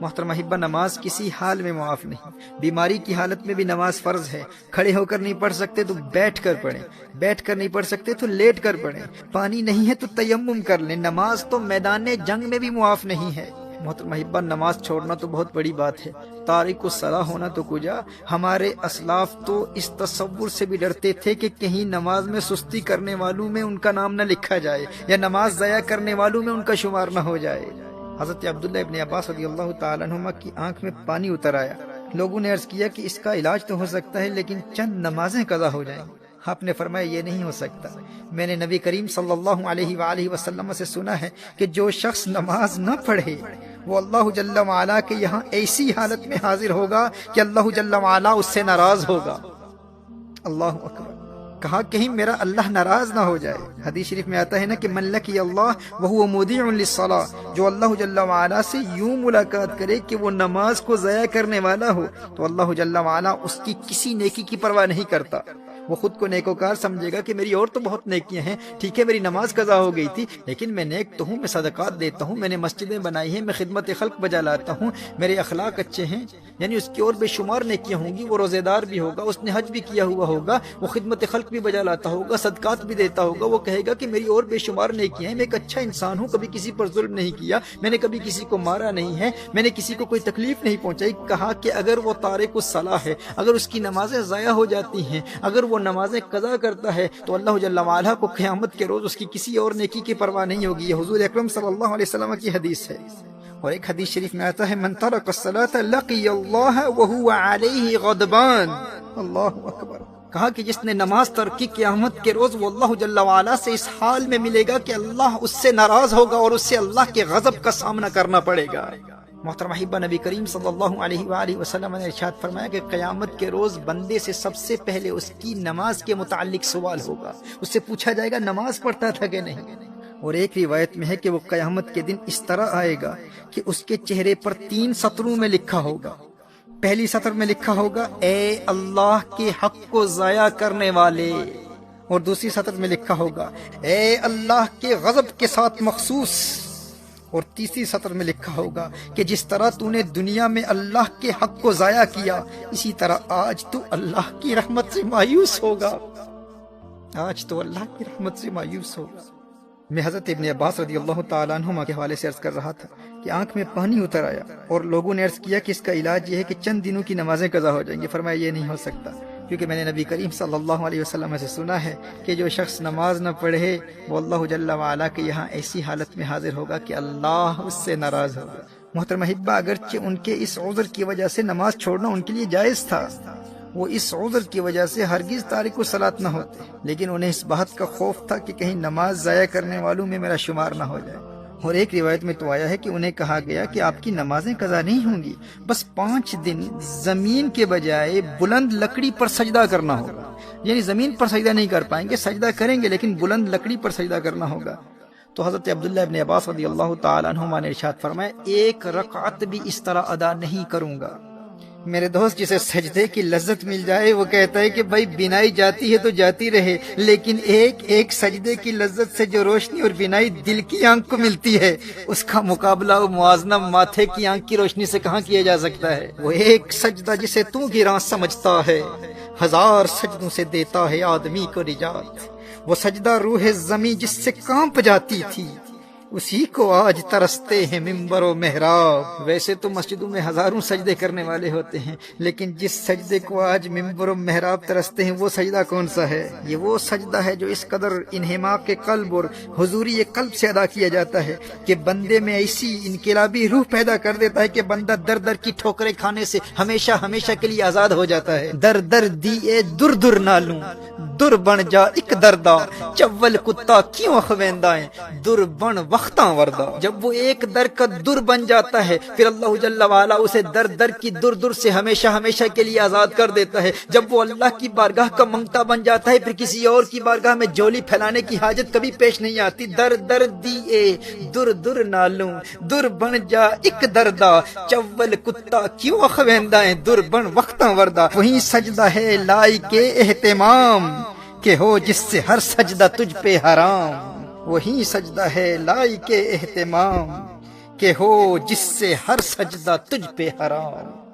محترم احبہ، نماز کسی حال میں معاف نہیں۔ بیماری کی حالت میں بھی نماز فرض ہے۔ کھڑے ہو کر نہیں پڑھ سکتے تو بیٹھ کر پڑھیں، بیٹھ کر نہیں پڑھ سکتے تو لیٹ کر پڑھیں، پانی نہیں ہے تو تیمم کر لیں۔ نماز تو میدان جنگ میں بھی معاف نہیں ہے۔ محترم احبہ، نماز چھوڑنا تو بہت بڑی بات ہے، تارک الصلاۃ ہونا تو کجا۔ ہمارے اسلاف تو اس تصور سے بھی ڈرتے تھے کہ کہیں نماز میں سستی کرنے والوں میں ان کا نام نہ لکھا جائے، یا نماز ضائع کرنے والوں میں ان کا شمار نہ ہو جائے۔ حضرت عبداللہ ابن عباس رضی اللہ تعالیٰ عنہما کی آنکھ میں پانی اتر آیا۔ لوگوں نے عرض کیا کہ اس کا علاج تو ہو سکتا ہے لیکن چند نمازیں قضا ہو جائیں۔ آپ نے فرمایا یہ نہیں ہو سکتا۔ میں نے نبی کریم صلی اللہ علیہ وآلہ وسلم سے سنا ہے کہ جو شخص نماز نہ پڑھے وہ اللہ جل وعلا کے یہاں ایسی حالت میں حاضر ہوگا کہ اللہ جل وعلا اس سے ناراض ہوگا۔ اللہ اکبر! کہا کہیں میرا اللہ ناراض نہ ہو جائے۔ حدیث شریف میں آتا ہے نا کہ من لقی اللہ وہو مودع للصلاۃ، جو اللہ جل وعلا سے یوں ملاقات کرے کہ وہ نماز کو ضائع کرنے والا ہو تو اللہ جل وعلا اس کی کسی نیکی کی پرواہ نہیں کرتا۔ وہ خود کو نیکوکار سمجھے گا کہ میری اور تو بہت نیکیاں ہیں، ٹھیک ہے میری نماز قضا ہو گئی تھی لیکن میں نیک تو ہوں، میں صدقات دیتا ہوں، میں نے مسجدیں بنائی ہیں، میں خدمت خلق بجا لاتا ہوں، میرے اخلاق اچھے ہیں، یعنی اس کی اور بے شمار نیکیاں ہوں گی۔ وہ روزے دار بھی ہوگا، اس نے حج بھی کیا ہوا ہوگا، وہ خدمت خلق بھی بجا لاتا ہوگا، صدقات بھی دیتا ہوگا۔ وہ کہے گا کہ میری اور بے شمار نیکیاں ہیں، میں ایک اچھا انسان ہوں، کبھی کسی پر ظلم نہیں کیا، میں نے کبھی کسی کو مارا نہیں ہے، میں نے کسی کو کوئی تکلیف نہیں پہنچائی۔ کہا کہ اگر وہ تارک الصلاۃ ہے، اگر اس کی نمازیں ضائع ہو جاتی ہیں، اگر وہ نمازیں قضا کرتا ہے تو اللہ جل وعلا کو قیامت کے روز اس کی کسی اور نیکی کی پرواہ نہیں ہوگی۔ یہ حضور اکرم صلی اللہ علیہ وسلم کی حدیث ہے۔ اور ایک حدیث شریف میں آتا ہے من ترک الصلاۃ لقی اللہ وہو علیہ غضبان۔ اللہ اکبر! کہا کہ جس نے نماز ترک کی قیامت کے روز وہ اللہ جل وعلا سے اس حال میں ملے گا کہ اللہ اس سے ناراض ہوگا اور اس سے اللہ کے غضب کا سامنا کرنا پڑے گا۔ محترم احبہ، نبی کریم صلی اللہ علیہ وآلہ وسلم نے ارشاد فرمایا کہ قیامت کے روز بندے سے سب سے پہلے اس کی نماز کے متعلق سوال ہوگا۔ اس سے پوچھا جائے گا نماز پڑھتا تھا کہ نہیں۔ اور ایک روایت میں ہے کہ وہ قیامت کے دن اس طرح آئے گا کہ اس کے چہرے پر 3 سطروں میں لکھا ہوگا۔ پہلی سطر میں لکھا ہوگا اے اللہ کے حق کو ضائع کرنے والے، اور دوسری سطر میں لکھا ہوگا اے اللہ کے غضب کے ساتھ مخصوص، اور تیسری سطر میں لکھا ہوگا کہ جس طرح تو نے دنیا میں اللہ کے حق کو ضائع کیا اسی طرح آج تو اللہ کی رحمت سے مایوس ہوگا، آج تو اللہ کی رحمت سے مایوس ہوگا۔ میں حضرت ابن عباس رضی اللہ تعالیٰ عنہما کے حوالے سے عرض کر رہا تھا کہ آنکھ میں پانی اتر آیا اور لوگوں نے عرض کیا کہ اس کا علاج یہ ہے کہ چند دنوں کی نمازیں قضا ہو جائیں گی۔ فرمایا یہ نہیں ہو سکتا، کیونکہ میں نے نبی کریم صلی اللہ علیہ وسلم سے سنا ہے کہ جو شخص نماز نہ پڑھے وہ اللہ جل وعلا کے یہاں ایسی حالت میں حاضر ہوگا کہ اللہ اس سے ناراض ہوگا۔ محترم احبہ، اگرچہ ان کے اس عذر کی وجہ سے نماز چھوڑنا ان کے لیے جائز تھا، وہ اس عذر کی وجہ سے ہرگز تارک الصلاۃ نہ ہوتے، لیکن انہیں اس بات کا خوف تھا کہ کہیں نماز ضائع کرنے والوں میں میرا شمار نہ ہو جائے۔ اور ایک روایت میں تو آیا ہے کہ انہیں کہا گیا کہ آپ کی نمازیں قضا نہیں ہوں گی، بس 5 دن زمین کے بجائے بلند لکڑی پر سجدہ کرنا ہوگا، یعنی زمین پر سجدہ نہیں کر پائیں گے، سجدہ کریں گے لیکن بلند لکڑی پر سجدہ کرنا ہوگا۔ تو حضرت عبداللہ ابن عباس رضی اللہ تعالیٰ عنہما نے ارشاد فرمایا 1 رکعت بھی اس طرح ادا نہیں کروں گا۔ میرے دوست، جسے سجدے کی لذت مل جائے وہ کہتا ہے کہ بھائی بینائی جاتی ہے تو جاتی رہے، لیکن ایک سجدے کی لذت سے جو روشنی اور بینائی دل کی آنکھ کو ملتی ہے اس کا مقابلہ و موازنہ ماتھے کی آنکھ کی روشنی سے کہاں کیا جا سکتا ہے۔ وہ ایک سجدہ جسے تو گراں سمجھتا ہے 1000 سجدوں سے دیتا ہے آدمی کو نجات۔ وہ سجدہ روح زمیں جس سے کانپ جاتی تھی اسی کو آج ترستے ہیں ممبر و محراب۔ ویسے تو مسجدوں میں ہزاروں سجدے کرنے والے ہوتے ہیں، لیکن جس سجدے کو آج ممبر و محراب ترستے ہیں وہ سجدہ کون سا ہے؟ یہ وہ سجدہ ہے جو اس قدر انہماک کے قلب اور حضوری قلب سے ادا کیا جاتا ہے کہ بندے میں ایسی انقلابی روح پیدا کر دیتا ہے کہ بندہ در در کی ٹھوکریں کھانے سے ہمیشہ ہمیشہ کے لیے آزاد ہو جاتا ہے۔ در در دیے در در نالوں در بن جا ایک دردا، چول کتا کیوں اخویندائیں در بن وقتاں وردہ۔ جب وہ ایک در کا در بن جاتا ہے پھر اللہ جل وعلا اسے در در کی در در سے ہمیشہ ہمیشہ کے لیے آزاد کر دیتا ہے۔ جب وہ اللہ کی بارگاہ کا منگتا بن جاتا ہے پھر کسی اور کی بارگاہ میں جولی پھیلانے کی حاجت کبھی پیش نہیں آتی۔ در در دیے در در نالوں در بن جا ایک دردا، چول کتا کیوں اخویندائیں در بن وقتاں وردہ۔ وہی سجدہ ہے لائق اہتمام کہ ہو جس سے ہر سجدہ تجھ پہ حرام۔ وہی سجدہ ہے لائق اہتمام کہ ہو جس سے ہر سجدہ تجھ پہ حرام۔